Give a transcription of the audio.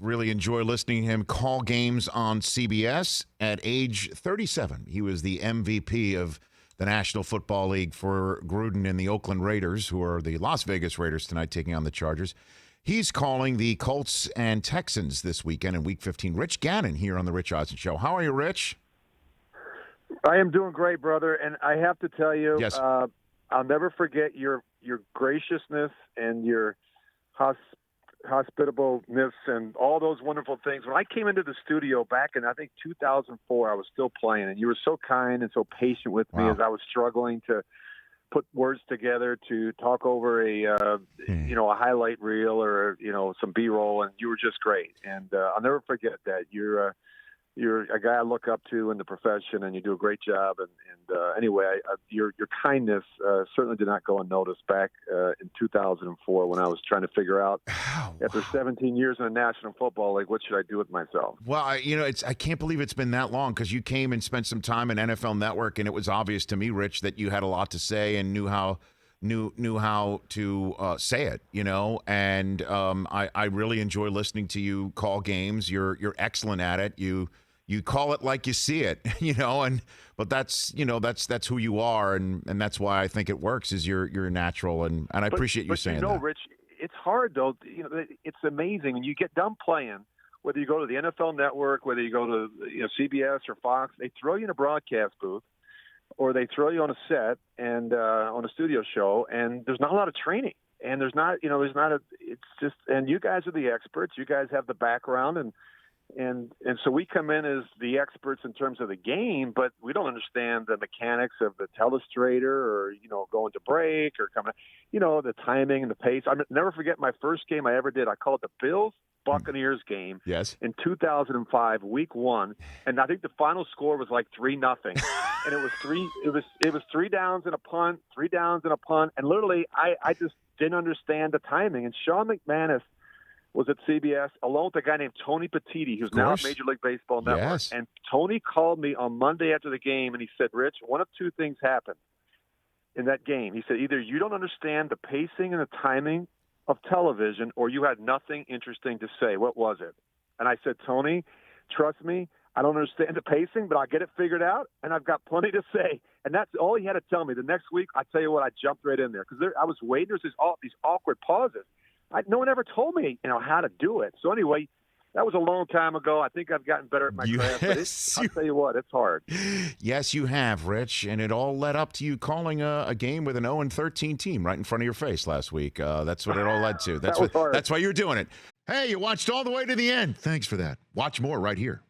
really enjoy listening to him call games on CBS. At age 37, he was the MVP of the National Football League for Gruden and the Oakland Raiders, who are the Las Vegas Raiders tonight taking on the Chargers. He's calling the Colts and Texans this weekend in Week 15. Rich Gannon here on the Rich Eisen Show. How are you, Rich? I am doing great, brother, and I have to tell you, yes. I'll never forget your graciousness and your hospitableness and all those wonderful things. When I came into the studio back in, I think, 2004, I was still playing, and you were so kind and so patient with me as I was struggling to put words together to talk over a highlight reel or, some B-roll, and you were just great. And I'll never forget that. You're a guy I look up to in the profession, and you do a great job. And anyway, your kindness certainly did not go unnoticed back in 2004 when I was trying to figure out, after 17 years in the National Football League, what should I do with myself? Well, I can't believe it's been that long, because you came and spent some time in NFL Network, and it was obvious to me, Rich, that you had a lot to say and knew how to say it, and I really enjoy listening to you call games. You're excellent at it. You call it like you see it, but that's who you are, and that's why I think it works. Is you're natural, and I appreciate you saying that. Rich, it's hard though. It's amazing when you get done playing. Whether you go to the NFL Network, whether you go to CBS or Fox, they throw you in a broadcast booth, or they throw you on a set and on a studio show, and there's not a lot of training, and it's just, and you guys are the experts. You guys have the background, and so we come in as the experts in terms of the game, but we don't understand the mechanics of the telestrator or, going to break or coming, the timing and the pace. I'll never forget my first game I ever did. I called it the Bills-Buccaneers game in 2005, week 1. And I think the final score was like 3-0. And it was 3 downs and a punt, 3 downs and a punt. And literally I just didn't understand the timing. And Sean McManus was at CBS along with a guy named Tony Petitti, who's now at Major League Baseball Network. Yes. And Tony called me on Monday after the game, and he said, Rich, one of two things happened in that game. He said, either you don't understand the pacing and the timing of television, or you had nothing interesting to say. What was it? And I said, Tony, trust me, I don't understand the pacing, but I'll get it figured out, and I've got plenty to say. And that's all he had to tell me. The next week, I tell you what, I jumped right in there because I was waiting. There's these awkward pauses. No one ever told me, how to do it. So anyway, that was a long time ago. I think I've gotten better at my craft. But I'll tell you what, it's hard. Yes, you have, Rich, and it all led up to you calling a game with an 0-13 team right in front of your face last week. That's what it all led to. That's why you're doing it. Hey, you watched all the way to the end. Thanks for that. Watch more right here.